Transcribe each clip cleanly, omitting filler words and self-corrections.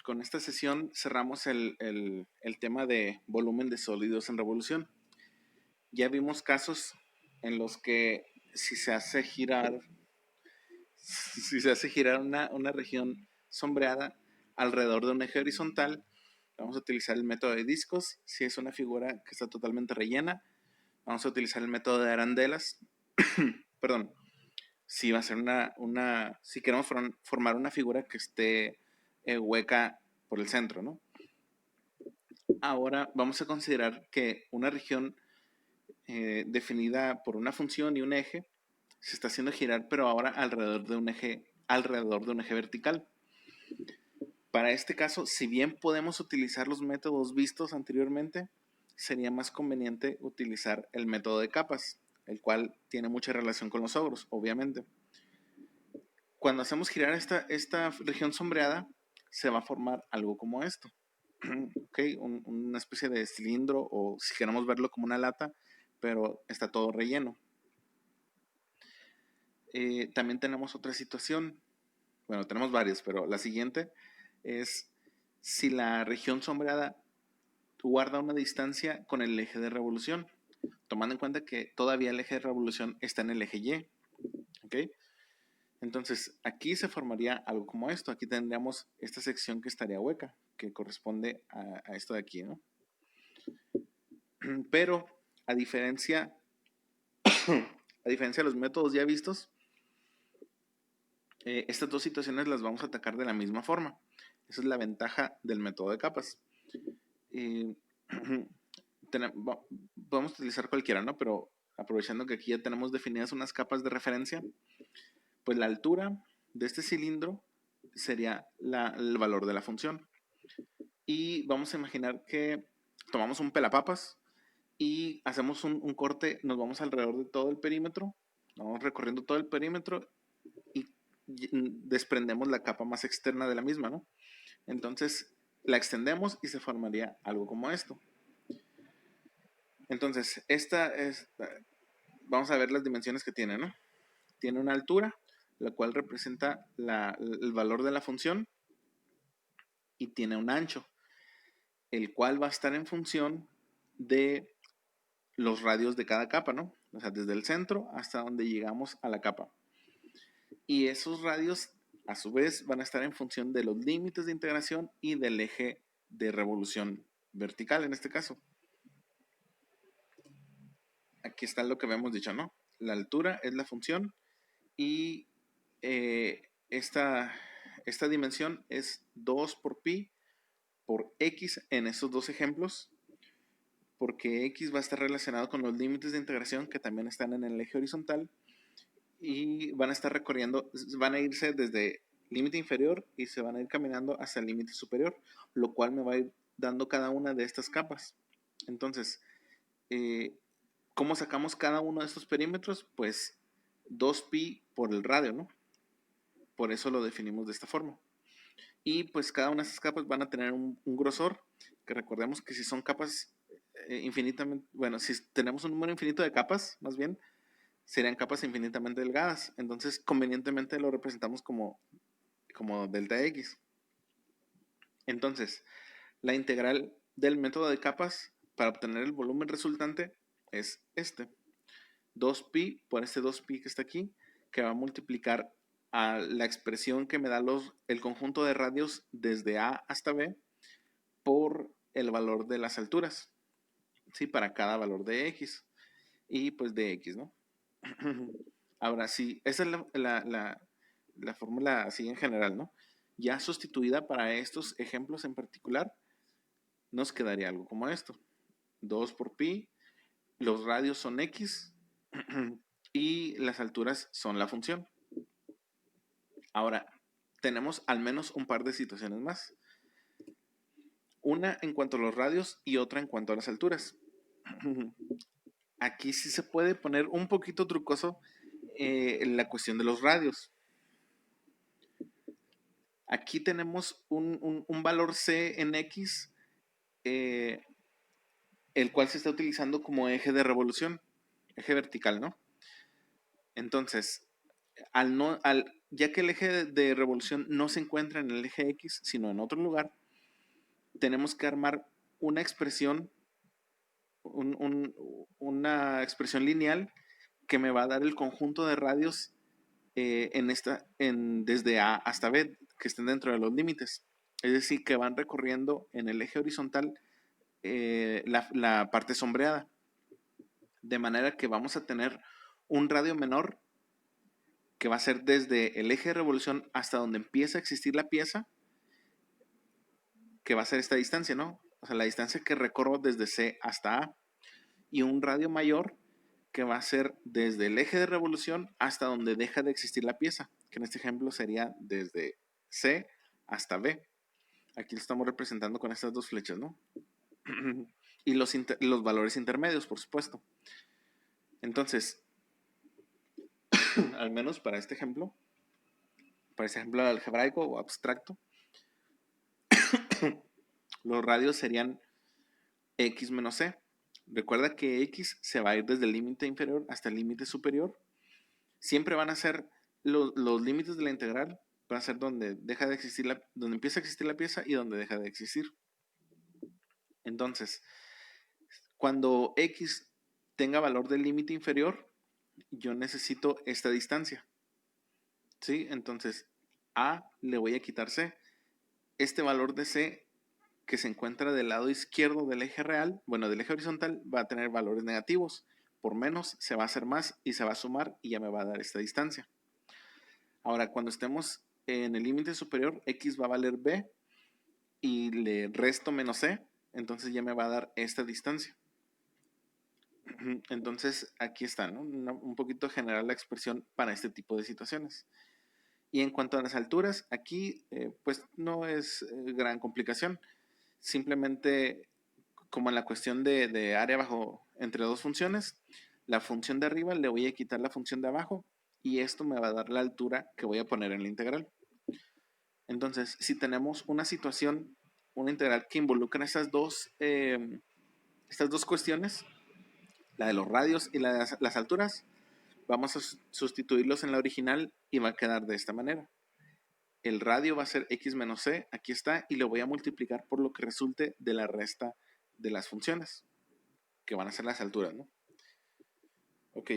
Con esta sesión cerramos el tema de volumen de sólidos en revolución. Ya vimos casos en los que si se hace girar, si se hace girar una región sombreada alrededor de un eje horizontal, vamos a utilizar el método de discos. Si es una figura que está totalmente rellena, vamos a utilizar el método de arandelas. Perdón. Si va a ser si queremos formar una figura que esté hueca por el centro, ¿no? Ahora vamos a considerar que una región definida por una función y un eje se está haciendo girar, pero ahora alrededor de un eje vertical. Para este caso, si bien podemos utilizar los métodos vistos anteriormente, sería más conveniente utilizar el método de capas, el cual tiene mucha relación con los ogros, obviamente. Cuando hacemos girar esta región sombreada, se va a formar algo como esto. Okay, una especie de cilindro, o si queremos verlo como una lata, pero está todo relleno. También tenemos otra situación. Bueno, tenemos varias, pero la siguiente es si la región sombreada guarda una distancia con el eje de revolución, tomando en cuenta que todavía el eje de revolución está en el eje Y. ¿Okay? Entonces, aquí se formaría algo como esto. Aquí tendríamos esta sección que estaría hueca, que corresponde a esto de aquí, ¿no? Pero, a diferencia de los métodos ya vistos, estas dos situaciones las vamos a atacar de la misma forma. Esa es la ventaja del método de capas. Podemos utilizar cualquiera, ¿no? Pero aprovechando que aquí ya tenemos definidas unas capas de referencia, pues la altura de este cilindro sería el valor de la función. Y vamos a imaginar que tomamos un pelapapas y hacemos un corte, nos vamos alrededor de todo el perímetro, vamos recorriendo todo el perímetro y desprendemos la capa más externa de la misma, ¿no? Entonces la extendemos y se formaría algo como esto. Entonces, vamos a ver las dimensiones que tiene, ¿no? Tiene una altura, la cual representa el valor de la función, y tiene un ancho, el cual va a estar en función de los radios de cada capa, ¿no? O sea, desde el centro hasta donde llegamos a la capa. Y esos radios, a su vez, van a estar en función de los límites de integración y del eje de revolución vertical, en este caso. Aquí está lo que habíamos dicho, ¿no? La altura es la función y esta dimensión es 2 por pi por x en estos dos ejemplos, porque x va a estar relacionado con los límites de integración que también están en el eje horizontal y van a estar recorriendo, van a irse desde límite inferior y se van a ir caminando hasta el límite superior, lo cual me va a ir dando cada una de estas capas. Entonces, ¿cómo sacamos cada uno de estos perímetros? Pues 2pi por el radio, ¿no? Por eso lo definimos de esta forma. Y pues cada una de estas capas van a tener un grosor, que recordemos que si son capas infinitamente, bueno, si tenemos un número infinito de capas, más bien, serían capas infinitamente delgadas. Entonces, convenientemente lo representamos como delta X. Entonces, la integral del método de capas para obtener el volumen resultante es este. 2pi por este 2pi que está aquí, que va a multiplicar a la expresión que me da el conjunto de radios desde A hasta B por el valor de las alturas, ¿sí? Para cada valor de X. Y pues de X, ¿no? Ahora sí, esa es la fórmula así en general, ¿no? Ya sustituida para estos ejemplos en particular, nos quedaría algo como esto. 2 por pi, los radios son X y las alturas son la función. Ahora, tenemos al menos un par de situaciones más. Una en cuanto a los radios y otra en cuanto a las alturas. Aquí sí se puede poner un poquito trucoso la cuestión de los radios. Aquí tenemos un valor C en X, el cual se está utilizando como eje de revolución, eje vertical, ¿no? Entonces, ya que el eje de revolución no se encuentra en el eje X, sino en otro lugar, tenemos que armar una expresión, una expresión lineal que me va a dar el conjunto de radios desde A hasta B, que estén dentro de los límites. Es decir, que van recorriendo en el eje horizontal la parte sombreada. De manera que vamos a tener un radio menor que va a ser desde el eje de revolución hasta donde empieza a existir la pieza, que va a ser esta distancia, ¿no? O sea, la distancia que recorro desde C hasta A. Y un radio mayor que va a ser desde el eje de revolución hasta donde deja de existir la pieza, que en este ejemplo sería desde C hasta B. Aquí lo estamos representando con estas dos flechas, ¿no? Y los valores intermedios, por supuesto. Entonces, al menos para este ejemplo algebraico o abstracto, los radios serían X menos C. Recuerda que X se va a ir desde el límite inferior hasta el límite superior. Siempre van a ser los límites de la integral, van a ser donde donde empieza a existir la pieza y donde deja de existir. Entonces, cuando X tenga valor del límite inferior, yo necesito esta distancia. ¿Sí? Entonces, A le voy a quitar C. Este valor de C que se encuentra del lado izquierdo del eje real, bueno, del eje horizontal, va a tener valores negativos. Por menos se va a hacer más y se va a sumar y ya me va a dar esta distancia. Ahora, cuando estemos en el límite superior, X va a valer B y le resto menos C, entonces ya me va a dar esta distancia. Entonces, aquí está, ¿no? Un poquito general la expresión para este tipo de situaciones. Y en cuanto a las alturas, aquí pues no es gran complicación. Simplemente, como en la cuestión de área bajo entre dos funciones, la función de arriba le voy a quitar la función de abajo y esto me va a dar la altura que voy a poner en la integral. Entonces, si tenemos una situación, una integral que involucra estas dos cuestiones, la de los radios y la de las alturas, vamos a sustituirlos en la original y va a quedar de esta manera. El radio va a ser x menos c, aquí está, y lo voy a multiplicar por lo que resulte de la resta de las funciones, que van a ser las alturas, ¿no? Ok,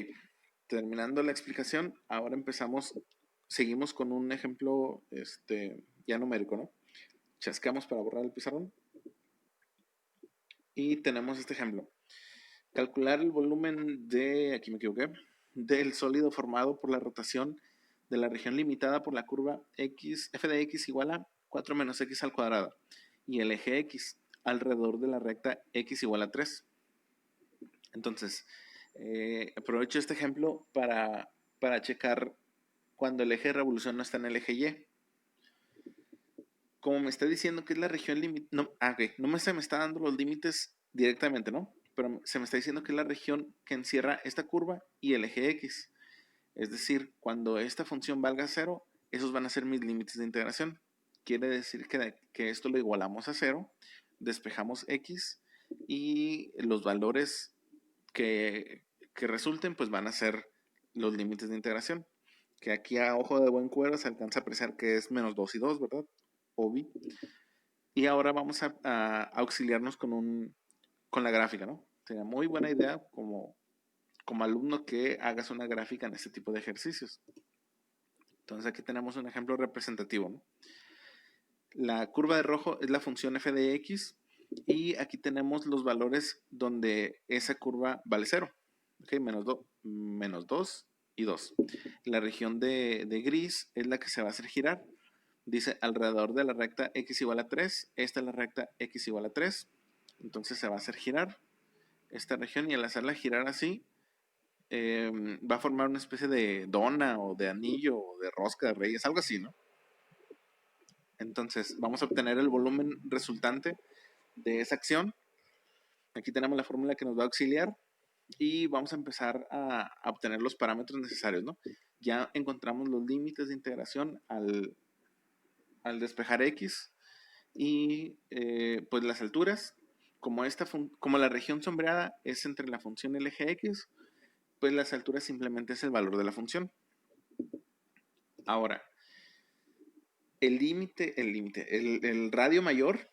terminando la explicación, ahora seguimos con un ejemplo ya numérico, ¿no? Chasqueamos para borrar el pizarrón. Y tenemos este ejemplo. Calcular el volumen aquí me equivoqué, del sólido formado por la rotación de la región limitada por la curva f de x igual a 4 menos x al cuadrado y el eje x alrededor de la recta x igual a 3. Entonces, aprovecho este ejemplo para checar cuando el eje de revolución no está en el eje y. Como me está diciendo que es la región limitada, no se me está dando los límites directamente, ¿no? Pero se me está diciendo que es la región que encierra esta curva y el eje x. Es decir, cuando esta función valga 0, esos van a ser mis límites de integración. Quiere decir que esto lo igualamos a 0, despejamos x y los valores que resulten pues van a ser los límites de integración. Que aquí a ojo de buen cuero se alcanza a apreciar que es menos 2 y 2, ¿verdad? Obvio. Y ahora vamos a auxiliarnos con la gráfica, ¿no? Sería muy buena idea como alumno que hagas una gráfica en este tipo de ejercicios. Entonces aquí tenemos un ejemplo representativo, ¿no? La curva de rojo es la función f de x y aquí tenemos los valores donde esa curva vale 0. Okay, menos 2 y 2. La región de gris es la que se va a hacer girar. Dice alrededor de la recta x igual a 3. Esta es la recta x igual a 3. Entonces se va a hacer girar esta región y al hacerla girar así, va a formar una especie de dona o de anillo o de rosca de reyes, algo así, ¿no? Entonces vamos a obtener el volumen resultante de esa acción. Aquí tenemos la fórmula que nos va a auxiliar y vamos a empezar a obtener los parámetros necesarios, ¿no? Ya encontramos los límites de integración al despejar x y pues las alturas. Como la región sombreada es entre la función y el eje x, pues las alturas simplemente es el valor de la función. Ahora, el radio mayor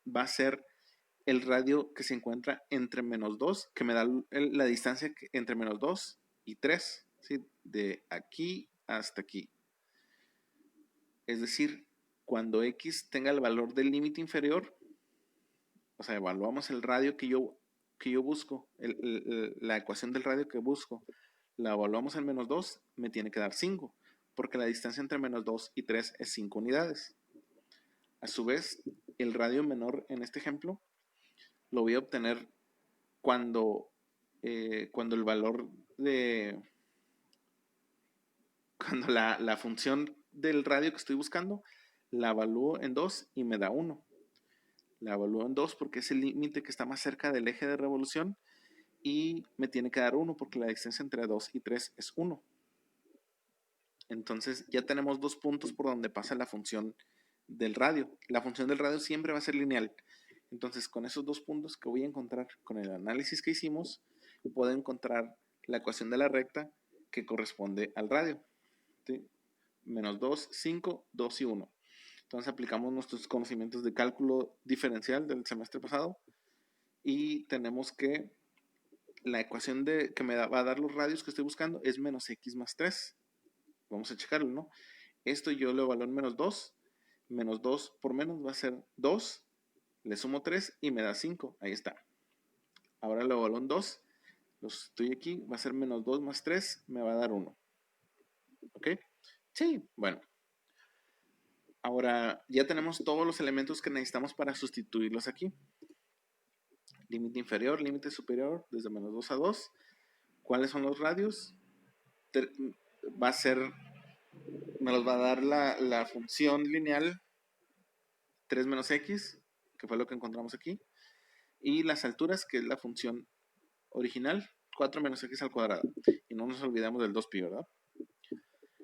va a ser el radio que se encuentra entre -2, que me da la distancia entre -2 y 3, ¿sí? De aquí hasta aquí. Es decir, cuando x tenga el valor del límite inferior, o sea, evaluamos el radio que yo busco, la ecuación del radio que busco, la evaluamos en -2, me tiene que dar 5, porque la distancia entre -2 y 3 es 5 unidades. A su vez, el radio menor en este ejemplo lo voy a obtener cuando el valor de... Cuando la función del radio que estoy buscando la evalúo en 2 y me da 1. La evalúo en 2 porque es el límite que está más cerca del eje de revolución y me tiene que dar 1 porque la distancia entre 2 y 3 es 1. Entonces ya tenemos 2 puntos por donde pasa la función del radio. La función del radio siempre va a ser lineal. Entonces con esos 2 puntos que voy a encontrar con el análisis que hicimos, puedo encontrar la ecuación de la recta que corresponde al radio. ¿Sí? -2, 5, 2 y 1. Entonces aplicamos nuestros conocimientos de cálculo diferencial del semestre pasado y tenemos que la ecuación que me va a dar los radios que estoy buscando es -x más 3. Vamos a checarlo, ¿no? Esto yo lo evalúo en -2. -2 por menos va a ser 2. Le sumo 3 y me da 5. Ahí está. Ahora lo evalúo en 2. Lo sustituyo aquí. Va a ser -2 más 3. Me va a dar 1. ¿Ok? Sí, bueno. Ahora ya tenemos todos los elementos que necesitamos para sustituirlos aquí. Límite inferior, límite superior, desde -2 a 2. ¿Cuáles son los radios? Va a ser, me los va a dar la función lineal 3 menos x, que fue lo que encontramos aquí. Y las alturas, que es la función original, 4 menos x al cuadrado. Y no nos olvidemos del 2pi, ¿verdad?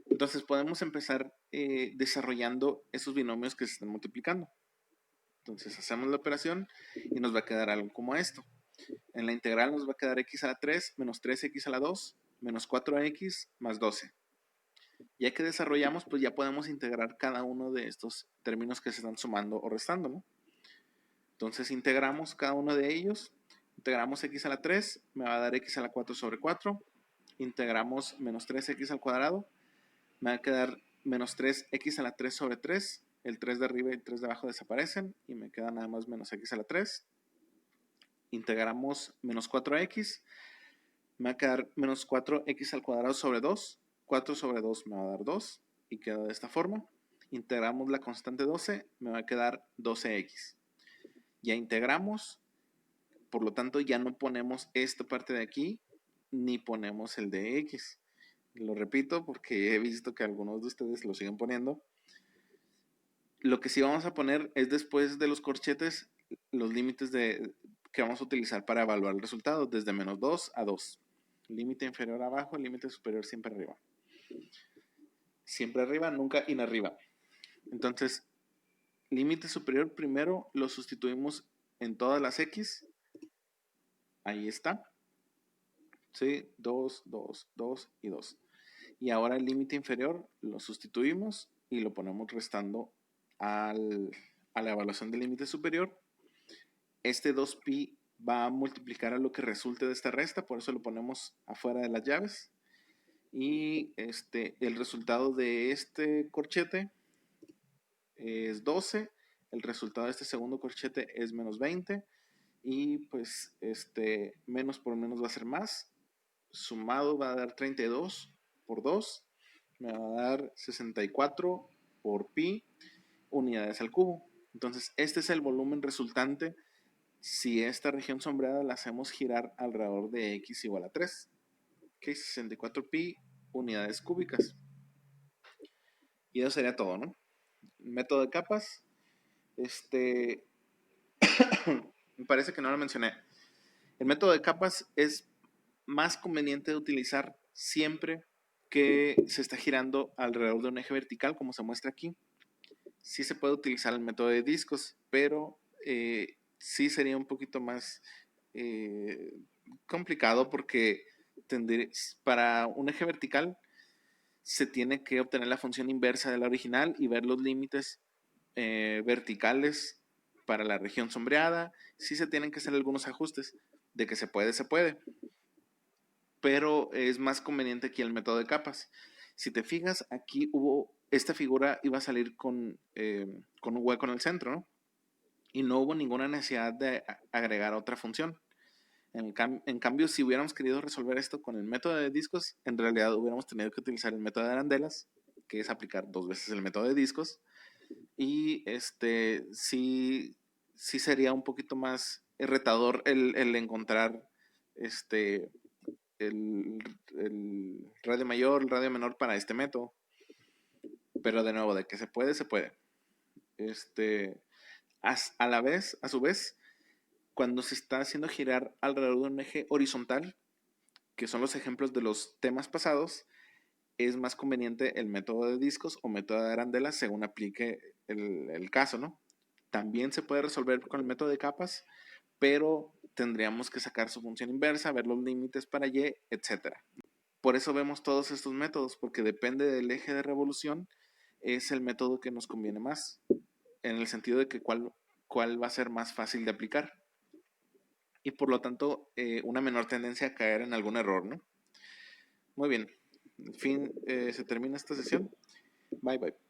Entonces podemos empezar desarrollando esos binomios que se están multiplicando. Entonces hacemos la operación y nos va a quedar algo como esto. En la integral nos va a quedar x a la 3 menos 3x a la 2 menos 4x más 12. Ya que desarrollamos, pues ya podemos integrar cada uno de estos términos que se están sumando o restando, ¿no? Entonces integramos cada uno de ellos. Integramos x a la 3, me va a dar x a la 4 sobre 4. Integramos menos 3x al cuadrado, me va a quedar menos 3x a la 3 sobre 3. El 3 de arriba y el 3 de abajo desaparecen y me queda nada más menos x a la 3. Integramos menos 4x, me va a quedar menos 4x al cuadrado sobre 2. 4 sobre 2 me va a dar 2 y queda de esta forma. Integramos la constante 12, me va a quedar 12x. Ya integramos, por lo tanto ya no ponemos esta parte de aquí, ni ponemos el de x. Lo repito porque he visto que algunos de ustedes lo siguen poniendo. Lo que sí vamos a poner es después de los corchetes los límites que vamos a utilizar para evaluar el resultado, desde -2 a 2. Límite inferior abajo, límite superior siempre arriba. Siempre arriba, nunca in arriba. Entonces, límite superior primero lo sustituimos en todas las x. Ahí está. ¿Sí? 2, 2, 2 y 2. Y ahora el límite inferior lo sustituimos y lo ponemos restando a la evaluación del límite superior. Este 2pi va a multiplicar a lo que resulte de esta resta, por eso lo ponemos afuera de las llaves. Y el resultado de este corchete es 12, el resultado de este segundo corchete es menos 20, y pues menos por menos va a ser más, sumado va a dar 32 por 2, me va a dar 64 por pi unidades al cubo. Entonces este es el volumen resultante si esta región sombreada la hacemos girar alrededor de x igual a 3, que es 64 pi unidades cúbicas. Y eso sería todo, ¿no? Método de capas. Me parece que no lo mencioné. El método de capas es más conveniente de utilizar siempre que se está girando alrededor de un eje vertical, como se muestra aquí. Sí se puede utilizar el método de discos, pero sí sería un poquito más complicado porque para un eje vertical se tiene que obtener la función inversa de la original y ver los límites verticales para la región sombreada. Sí se tienen que hacer algunos ajustes. De que se puede, se puede. Pero es más conveniente aquí el método de capas. Si te fijas, aquí esta figura iba a salir con un hueco en el centro, ¿no? Y no hubo ninguna necesidad de agregar otra función. En cambio, si hubiéramos querido resolver esto con el método de discos, en realidad hubiéramos tenido que utilizar el método de arandelas, que es aplicar 2 veces el método de discos. Y sí sería un poquito más retador el encontrar este, el radio mayor, el radio menor para este método. Pero de nuevo, de que se puede, se puede. A su vez, cuando se está haciendo girar alrededor de un eje horizontal, que son los ejemplos de los temas pasados, es más conveniente el método de discos o método de arandelas según aplique el caso, ¿no? También se puede resolver con el método de capas, pero tendríamos que sacar su función inversa, ver los límites para y, etc. Por eso vemos todos estos métodos, porque depende del eje de revolución, es el método que nos conviene más, en el sentido de que cuál va a ser más fácil de aplicar y por lo tanto una menor tendencia a caer en algún error, ¿no? Muy bien, en fin, se termina esta sesión. Bye bye.